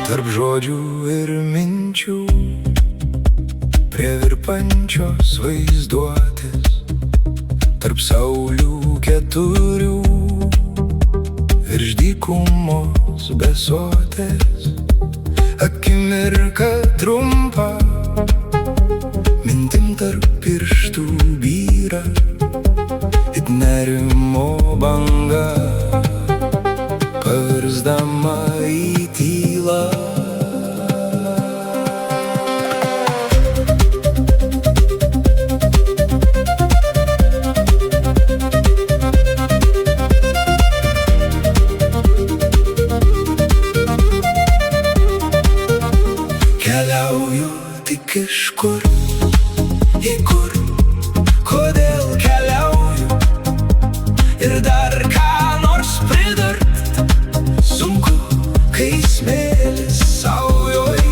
Tarp žodžių ir minčių, prie virpančios vaizduotės, tarp saulių keturių, virš dykumos besotės. Akimirka trumpa, mintim tarp pirštų byra, it nerimo banga, pavirsdama į tylą. Keliauju tik kažkur, į kur, kodėl keliauju, ir dar ką nors pridurt sunku, kai smėlis saujoj.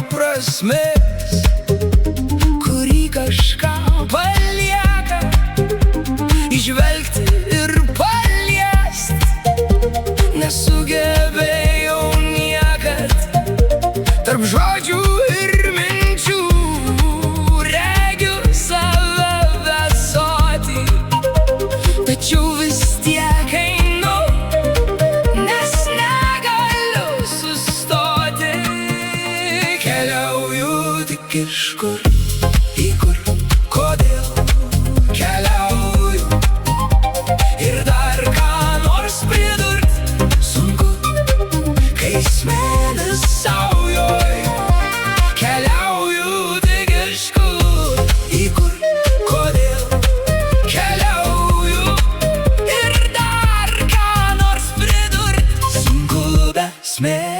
Prasmės, kurį kažką palieka, įžvelgti ir paliest, nesugebėjau niekad. Tarp žodžių ir minčių regiu save besotį, tačiau vis tiek einu, nes negaliu sustoti. Keliauju tik kažkur, į kur, kodėl keliauju, ir dar ką nors pridurt sunku, kai smėlis saujoj. Keliauju tik kažkur, į kur, kodėl keliauju, ir dar ką nors pridurt sunku be smėlio.